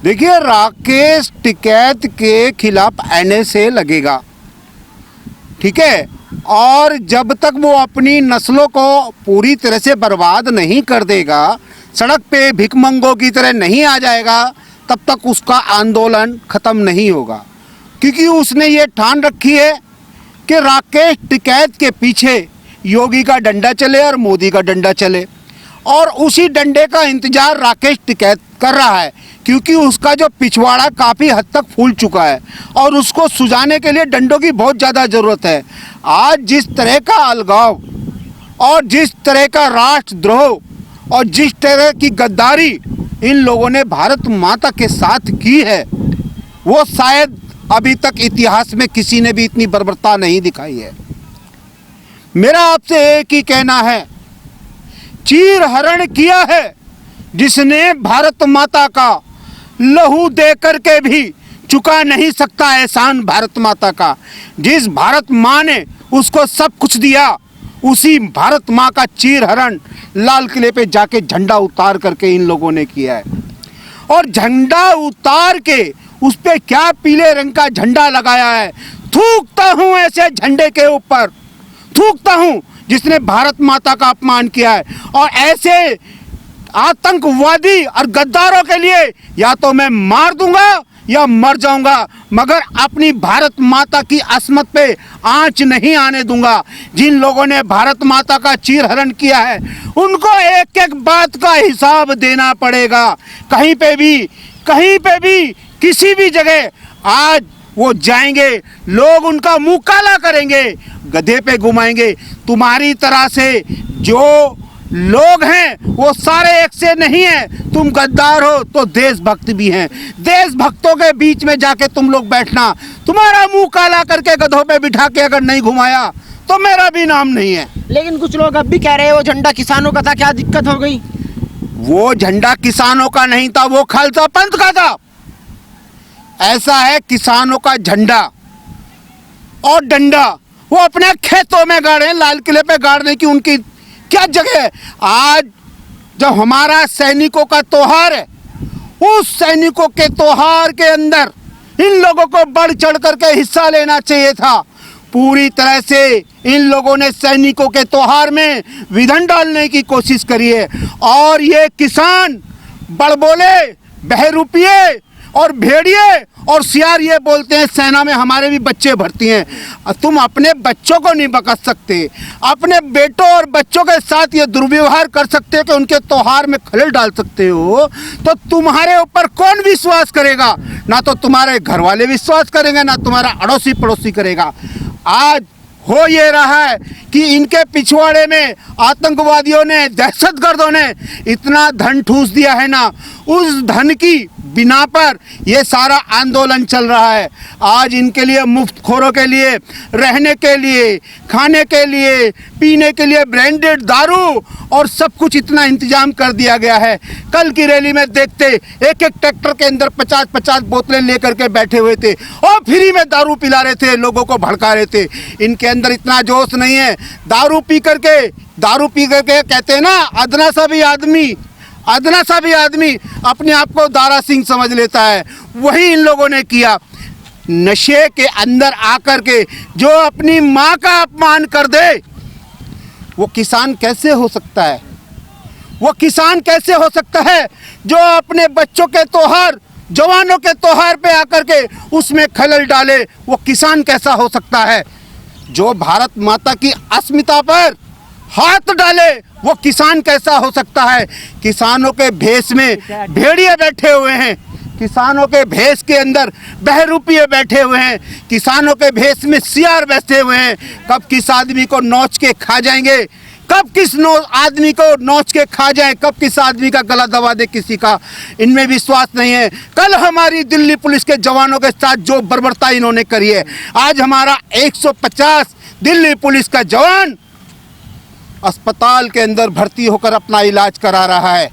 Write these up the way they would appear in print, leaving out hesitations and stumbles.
देखिए, राकेश टिकैत के खिलाफ एनएसए लगेगा, ठीक है। और जब तक वो अपनी नस्लों को पूरी तरह से बर्बाद नहीं कर देगा, सड़क पे भिखमंगों की तरह नहीं आ जाएगा, तब तक उसका आंदोलन ख़त्म नहीं होगा। क्योंकि उसने ये ठान रखी है कि राकेश टिकैत के पीछे योगी का डंडा चले और मोदी का डंडा चले, और उसी डंडे का इंतजार राकेश टिकैत कर रहा है, क्योंकि उसका जो पिछवाड़ा काफ़ी हद तक फूल चुका है और उसको सुझाने के लिए डंडों की बहुत ज़्यादा ज़रूरत है। आज जिस तरह का अलगाव और जिस तरह का राष्ट्रद्रोह और जिस तरह की गद्दारी इन लोगों ने भारत माता के साथ की है, वो शायद अभी तक इतिहास में किसी ने भी इतनी बर्बरता नहीं दिखाई है। मेरा आपसे एक ही कहना है, चीर हरण किया है जिसने भारत माता का, लहू दे करके भी चुका नहीं सकता एहसान भारत माता का। जिस भारत माँ ने उसको सब कुछ दिया, उसी भारत माँ का चीर हरण लाल किले पे जाके झंडा उतार करके इन लोगों ने किया है। और झंडा उतार के उस पे क्या पीले रंग का झंडा लगाया है। थूकता हूँ ऐसे झंडे के ऊपर, थूकता हूँ जिसने भारत माता का अपमान किया है। और ऐसे आतंकवादी और गद्दारों के लिए या तो मैं मार दूंगा या मर जाऊंगा, मगर अपनी भारत माता की असमत पे आंच नहीं आने दूंगा। जिन लोगों ने भारत माता का चीर हरण किया है, उनको एक एक बात का हिसाब देना पड़ेगा। कहीं पे भी किसी भी जगह आज वो जाएंगे, लोग उनका मुंह काला करेंगे, गधे पे घुमाएंगे। तुम्हारी तरह से जो लोग हैं वो सारे एक से नहीं हैं। तुम गद्दार हो तो देशभक्त भी हैं। देशभक्तों के बीच में जाके तुम लोग बैठना, तुम्हारा मुंह काला करके गधों पे बिठा के अगर नहीं घुमाया तो मेरा भी नाम नहीं है। लेकिन कुछ लोग अब भी कह रहे हैं वो झंडा किसानों का था, क्या दिक्कत हो गई? वो झंडा किसानों का नहीं था, वो खालसा पंथ का था। ऐसा है, किसानों का झंडा और डंडा वो अपने खेतों में गाड़े, लाल किले पे गाड़ने की उनकी क्या जगह है। आज जब हमारा सैनिकों का त्योहार है, उस सैनिकों के त्योहार के अंदर इन लोगों को बढ़ चढ़ करके हिस्सा लेना चाहिए था। पूरी तरह से इन लोगों ने सैनिकों के त्योहार में विघन डालने की कोशिश करी है। और ये किसान बड़बोले, बहरूपिये और भेड़िए और सियार ये बोलते हैं सेना में हमारे भी बच्चे भर्ती हैं। तुम अपने बच्चों को नहीं बकस सकते, अपने बेटों और बच्चों के साथ ये दुर्व्यवहार कर सकते हो कि उनके त्योहार में खलल डाल सकते हो, तो तुम्हारे ऊपर कौन विश्वास करेगा? ना तो तुम्हारे घर वाले विश्वास करेंगे, ना तुम्हारा अड़ोसी पड़ोसी करेगा। आज हो ये रहा है कि इनके पिछवाड़े में आतंकवादियों ने, दहशतगर्दों ने इतना धन ठूस दिया है ना, उस धन की बिना पर ये सारा आंदोलन चल रहा है। आज इनके लिए, मुफ्तखोरों के लिए, रहने के लिए, खाने के लिए, पीने के लिए ब्रांडेड दारू और सब कुछ इतना इंतजाम कर दिया गया है। कल की रैली में देखते एक एक ट्रैक्टर के अंदर 50-50 बोतलें लेकर के बैठे हुए थे और फ्री में दारू पिला रहे थे, लोगों को भड़का रहे थे। इनके अंदर इतना जोश नहीं है। दारू पी करके कहते हैं ना, अदना सा भी आदमी अपने आप को दारा सिंह समझ लेता है। वही इन लोगों ने किया। नशे के अंदर आकर के जो अपनी माँ का अपमान कर दे, वो किसान कैसे हो सकता है? वो किसान कैसे हो सकता है जो अपने बच्चों के त्योहार, जवानों के त्योहार पे आकर के उसमें खलल डाले? वो किसान कैसा हो सकता है? जो भारत माता की अस्मिता पर हाथ डाले, वो किसान कैसा हो सकता है? किसानों के भेष में भेड़िए बैठे हुए हैं, किसानों के भेष के अंदर बहरूपिये बैठे हुए हैं, किसानों के भेष में सियार बैठे हुए हैं। कब किस आदमी को नोच के खा जाएंगे, कब किस आदमी को नोच के खा जाए, कब किस आदमी का गला दबा दे किसी का, इनमें विश्वास नहीं है। कल हमारी दिल्ली पुलिस के जवानों के साथ जो बर्बरता इन्होंने करी है, आज हमारा 150 दिल्ली पुलिस का जवान अस्पताल के अंदर भर्ती होकर अपना इलाज करा रहा है।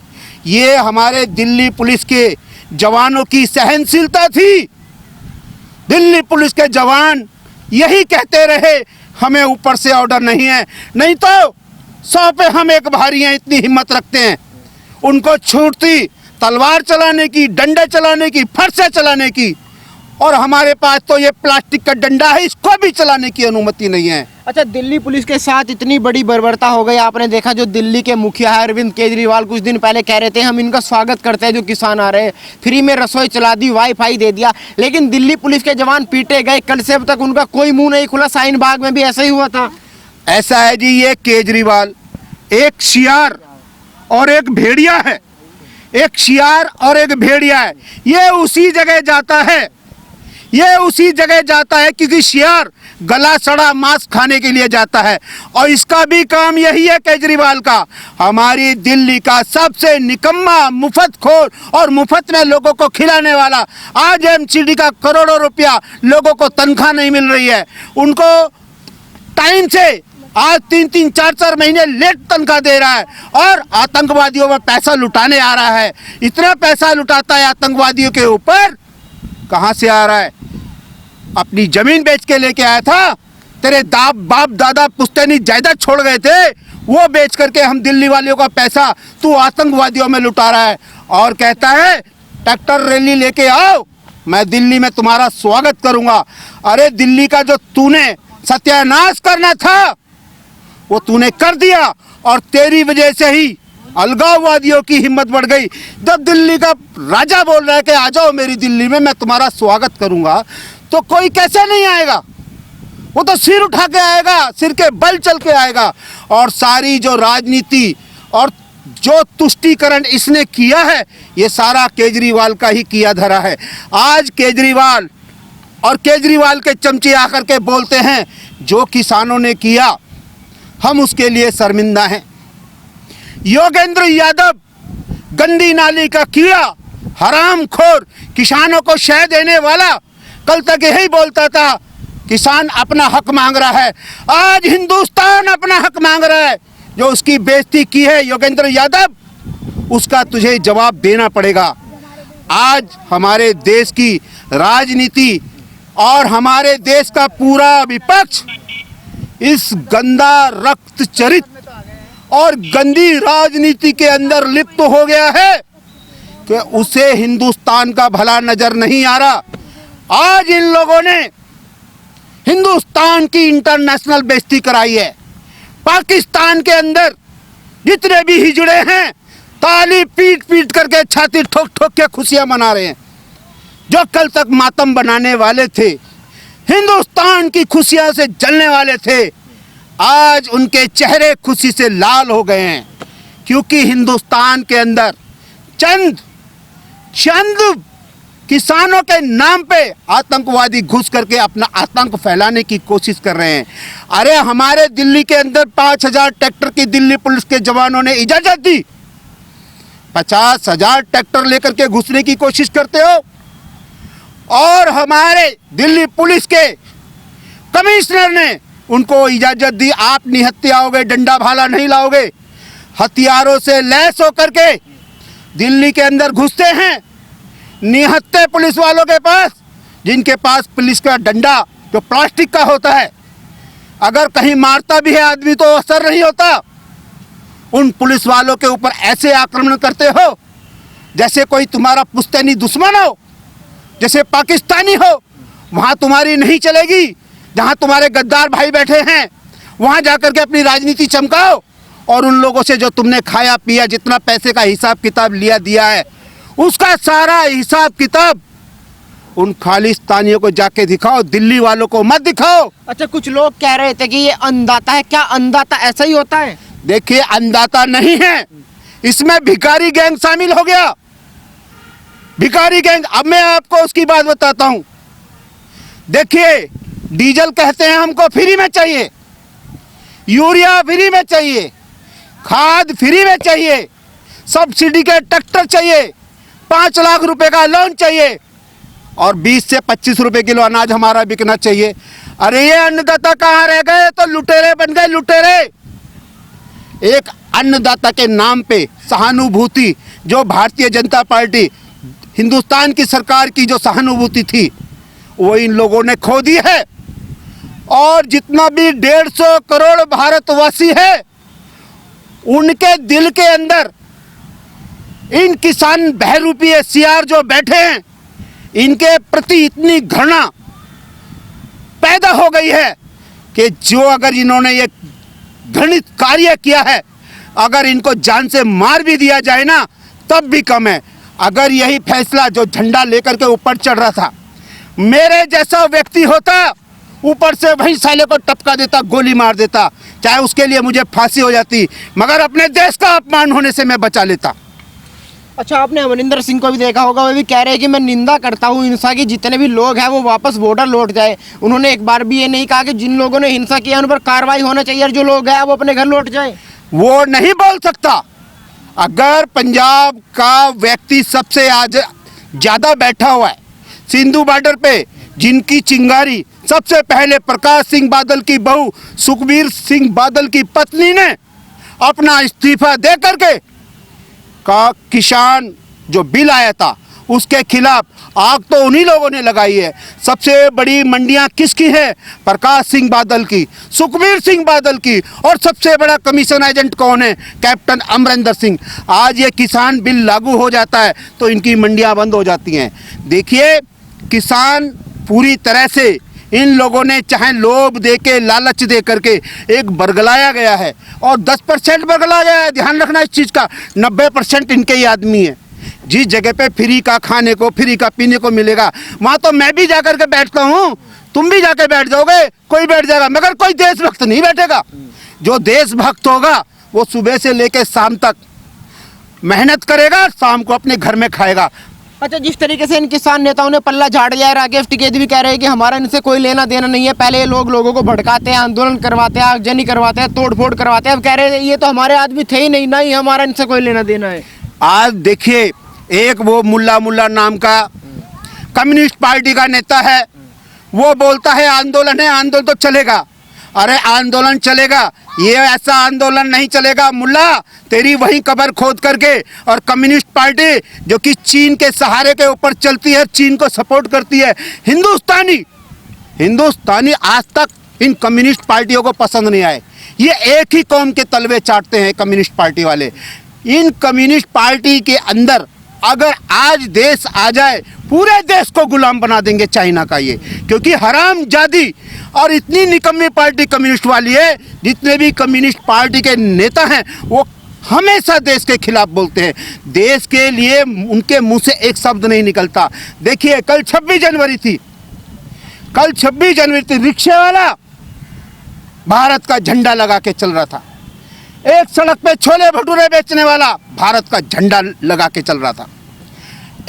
ये हमारे दिल्ली पुलिस के जवानों की सहनशीलता थी। दिल्ली पुलिस के जवान यही कहते रहे, हमें ऊपर से ऑर्डर नहीं है, नहीं तो 100 पे हम एक भारी हैं, इतनी हिम्मत रखते हैं। उनको छूटती तलवार चलाने की, डंडे चलाने की, फरसे चलाने की, और हमारे पास तो ये प्लास्टिक का डंडा है, इसको भी चलाने की अनुमति नहीं है। अच्छा, दिल्ली पुलिस के साथ इतनी बड़ी बर्बरता हो गई। आपने देखा जो दिल्ली के मुखिया है अरविंद केजरीवाल, कुछ दिन पहले कह रहे थे हम इनका स्वागत करते हैं जो किसान आ रहे हैं, फ्री में रसोई चला दी, वाईफाई दे दिया, लेकिन दिल्ली पुलिस के जवान पीटे गए। कल से अब तक उनका कोई मुंह नहीं खुला। शाहीन बाग में भी ऐसा ही हुआ था। ऐसा है जी, ये केजरीवाल एक शियार और एक भेड़िया है, एक शियार और एक भेड़िया है। ये उसी जगह जाता है, ये उसी जगह जाता है क्योंकि शियार गला सड़ा मांस खाने के लिए जाता है, और इसका भी काम यही है केजरीवाल का। हमारी दिल्ली का सबसे निकम्मा, मुफ्तखोर और मुफ्त में लोगों को खिलाने वाला। आज एमसीडी का करोड़ों रुपया लोगों को तनख्वाह नहीं मिल रही है, उनको टाइम से आज 3-3, 4-4 महीने लेट तनख्वाह दे रहा है, और आतंकवादियों में पैसा लुटाने आ रहा है। इतना पैसा लुटाता है आतंकवादियों के ऊपर, कहाँ से आ रहा है? अपनी जमीन बेच के लेके आया था, तेरे बाप दादा पुश्तैनी जायदाद छोड़ गए थे, वो बेच करके हम दिल्ली वालियों का पैसा तू आतंकवादियों में लुटा रहा है, और कहता है ट्रैक्टर रैली लेके आओ, मैं दिल्ली में तुम्हारा स्वागत करूंगा। अरे दिल्ली का जो तूने सत्यानाश करना था वो तूने कर दिया, और तेरी वजह से ही अलगाववादियों की हिम्मत बढ़ गई। जब दिल्ली का राजा बोल रहा है कि आ जाओ मेरी दिल्ली में, मैं तुम्हारा स्वागत करूंगा, तो कोई कैसे नहीं आएगा? वो तो सिर उठा के आएगा, सिर के बल चल के आएगा। और सारी जो राजनीति और जो तुष्टीकरण इसने किया है, ये सारा केजरीवाल का ही किया धरा है। आज केजरीवाल और केजरीवाल के चमचे आकर के बोलते हैं जो किसानों ने किया हम उसके लिए शर्मिंदा हैं। योगेंद्र यादव गंदी नाली का कीड़ा, हरामखोर, किसानों को शह देने वाला, कल तक यही बोलता था किसान अपना हक मांग रहा है। आज हिंदुस्तान अपना हक मांग रहा है। जो उसकी बेइज्जती की है योगेंद्र यादव, उसका तुझे जवाब देना पड़ेगा। आज हमारे देश की राजनीति और हमारे देश का पूरा विपक्ष इस गंदा रक्त चरित और गंदी राजनीति के अंदर लिप्त हो गया है कि उसे हिंदुस्तान का भला नजर नहीं आ रहा। आज इन लोगों ने हिंदुस्तान की इंटरनेशनल बेइज्जती कराई है। पाकिस्तान के अंदर जितने भी हिजड़े हैं, ताली पीट पीट करके, छाती ठोक ठोक के खुशियां मना रहे हैं। जो कल तक मातम बनाने वाले थे, हिंदुस्तान की खुशियां से जलने वाले थे, आज उनके चेहरे खुशी से लाल हो गए हैं, क्योंकि हिंदुस्तान के अंदर चंद किसानों के नाम पे आतंकवादी घुस करके अपना आतंक फैलाने की कोशिश कर रहे हैं। अरे हमारे दिल्ली के अंदर 5000 ट्रैक्टर की दिल्ली पुलिस के जवानों ने इजाजत दी। 50,000 ट्रैक्टर लेकर के घुसने की कोशिश करते हो, और हमारे दिल्ली पुलिस के कमिश्नर ने उनको इजाजत दी। आप निहत्थे आओगे, डंडा भाला नहीं लाओगे, हथियारों से लैस होकर के दिल्ली के अंदर घुसते हैं। निहत्थे पुलिस वालों के पास, जिनके पास पुलिस का डंडा जो प्लास्टिक का होता है, अगर कहीं मारता भी है आदमी तो असर नहीं होता। उन पुलिस वालों के ऊपर ऐसे आक्रमण करते हो जैसे कोई तुम्हारा पुश्तैनी दुश्मन हो, जैसे पाकिस्तानी हो। वहाँ तुम्हारी नहीं चलेगी। जहाँ तुम्हारे गद्दार भाई बैठे हैं वहाँ जाकर के अपनी राजनीति चमकाओ, और उन लोगों से जो तुमने खाया पिया, जितना पैसे का हिसाब किताब लिया दिया है, उसका सारा हिसाब किताब उन खालिस्तानियों को जाके दिखाओ, दिल्ली वालों को मत दिखाओ। अच्छा, कुछ लोग कह रहे थे कि ये अन्नदाता है। क्या अन्नदाता ऐसा ही होता है? देखिए, अन्नदाता नहीं है, इसमें भिखारी गैंग शामिल हो गया। भिखारी गैंग। अब मैं आपको उसकी बात बताता हूं। देखिए, डीजल कहते हैं हमको फ्री में चाहिए, यूरिया फ्री में चाहिए, खाद फ्री में चाहिए, सब्सिडी के ट्रैक्टर चाहिए, 5 लाख रुपए का लोन चाहिए, और 20 से 25 रुपए किलो अनाज हमारा बिकना चाहिए। अरे ये अन्नदाता कहाँ रह गए? तो लुटेरे बन गए, लुटेरे। एक अन्नदाता के नाम पे सहानुभूति, जो भारतीय जनता पार्टी, हिंदुस्तान की सरकार की जो सहानुभूति थी, वो इन लोगों ने खो दी है। और जितना भी 150 करोड़ भारतवासी है, उनके दिल के अंदर इन किसान बहरूपी सियार जो बैठे हैं, इनके प्रति इतनी घृणा पैदा हो गई है कि जो अगर इन्होंने ये घृणित कार्य किया है, अगर इनको जान से मार भी दिया जाए ना तब भी कम है। अगर यही फैसला जो झंडा लेकर के ऊपर चढ़ रहा था, मेरे जैसा व्यक्ति होता, ऊपर से वहीं साले को टपका देता, गोली मार देता, चाहे उसके लिए मुझे फांसी हो जाती, मगर अपने देश का अपमान होने से मैं बचा लेता। अच्छा, आपने अमरिंदर सिंह को भी देखा होगा, वो भी कह रहे हैं कि मैं निंदा करता हूँ हिंसा की, जितने भी लोग हैं वो वापस बॉर्डर लौट जाए। उन्होंने एक बार भी ये नहीं कहा कि जिन लोगों ने हिंसा किया उन पर कार्रवाई होना चाहिए और जो लोग हैं वो अपने घर लौट जाए। वो नहीं बोल सकता। अगर पंजाब का व्यक्ति सबसे आज ज़्यादा बैठा हुआ है सिंधु बॉर्डर पे, जिनकी चिंगारी सबसे पहले प्रकाश सिंह बादल की बहू सुखबीर सिंह बादल की पत्नी ने अपना इस्तीफा दे करके का किसान जो बिल आया था उसके खिलाफ आग तो उन्हीं लोगों ने लगाई है। सबसे बड़ी मंडियां किसकी है? प्रकाश सिंह बादल की, सुखबीर सिंह बादल की, और सबसे बड़ा कमीशन एजेंट कौन है? कैप्टन अमरिंदर सिंह। आज ये किसान बिल लागू हो जाता है तो इनकी मंडियां बंद हो जाती हैं। देखिए, किसान पूरी तरह से इन लोगों ने चाहे लोभ दे के, लालच दे करके एक बरगलाया गया है, और 10% बरगलाया गया है। ध्यान रखना इस चीज़ का, 90% इनके ही आदमी है। जिस जगह पे फ्री का खाने को, फ्री का पीने को मिलेगा, वहाँ तो मैं भी जाकर के बैठता हूँ, तुम भी जाके बैठ जाओगे, कोई बैठ जाएगा, मगर कोई देशभक्त नहीं बैठेगा। जो देशभक्त होगा वो सुबह से लेकर शाम तक मेहनत करेगा, शाम को अपने घर में खाएगा। अच्छा, जिस तरीके से इन किसान नेताओं ने पल्ला झाड़ लिया है, राकेश टिकैत भी कह रहे हैं कि हमारा इनसे कोई लेना देना नहीं है। पहले ये लोगों को भड़काते हैं, आंदोलन करवाते हैं, आगजनी करवाते हैं, तोड़फोड़ करवाते हैं, अब कह रहे हैं ये तो हमारे आदमी थे ही नहीं, ना ही हमारा इनसे कोई लेना देना है। आज देखिए, एक वो मुल्ला नाम का कम्युनिस्ट पार्टी का नेता है, वो बोलता है आंदोलन है, आंदोलन तो चलेगा। अरे आंदोलन चलेगा, ये ऐसा आंदोलन नहीं चलेगा मुल्ला, तेरी वही कब्र खोद करके। और कम्युनिस्ट पार्टी जो कि चीन के सहारे के ऊपर चलती है, चीन को सपोर्ट करती है, हिंदुस्तानी आज तक इन कम्युनिस्ट पार्टियों को पसंद नहीं आए। ये एक ही कौम के तलवे चाटते हैं कम्युनिस्ट पार्टी वाले। इन कम्युनिस्ट पार्टी के अंदर अगर आज देश आ जाए, पूरे देश को गुलाम बना देंगे चाइना का ये, क्योंकि हरामजादी और इतनी निकम्मी पार्टी कम्युनिस्ट वाली है। जितने भी कम्युनिस्ट पार्टी के नेता हैं वो हमेशा देश के खिलाफ बोलते हैं, देश के लिए उनके मुंह से एक शब्द नहीं निकलता। देखिए, कल 26 जनवरी थी, रिक्शे वाला भारत का झंडा लगा के चल रहा था, एक सड़क पे छोले भटूरे बेचने वाला भारत का झंडा लगा के चल रहा था,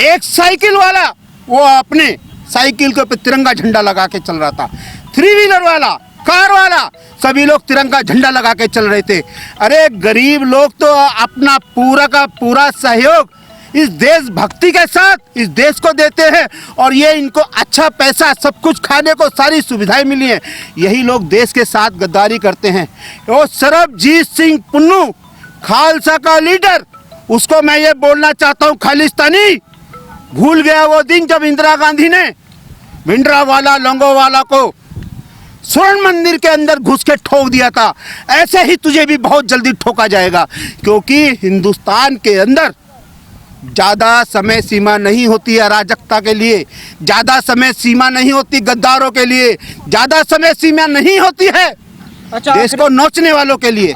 एक साइकिल वाला वो अपने साइकिल के ऊपर तिरंगा झंडा लगा के चल रहा था, 3 व्हीलर वाला, कार वाला, सभी लोग तिरंगा झंडा लगा के चल रहे थे। अरे गरीब लोग तो अपना पूरा का पूरा सहयोग इस देशभक्ति के साथ इस देश को देते हैं, और ये इनको अच्छा पैसा, सब कुछ खाने को, सारी सुविधाएं मिली हैं। यही लोग देश के साथ गद्दारी करते हैं। और सरबजीत सिंह पुन्नू खालसा का लीडर, उसको मैं ये बोलना चाहता हूँ, खालिस्तानी भूल गया वो दिन जब इंदिरा गांधी ने भिंडरावाला लोंगोवाला को स्वर्ण मंदिर के अंदर घुस के ठोक दिया था। ऐसे ही तुझे भी बहुत जल्दी ठोका जाएगा, क्योंकि हिंदुस्तान के अंदर ज़्यादा समय सीमा नहीं होती है अराजकता के लिए, ज़्यादा समय सीमा नहीं होती गद्दारों के लिए, ज़्यादा समय सीमा नहीं होती है अच्छा, देश को नोचने वालों के लिए।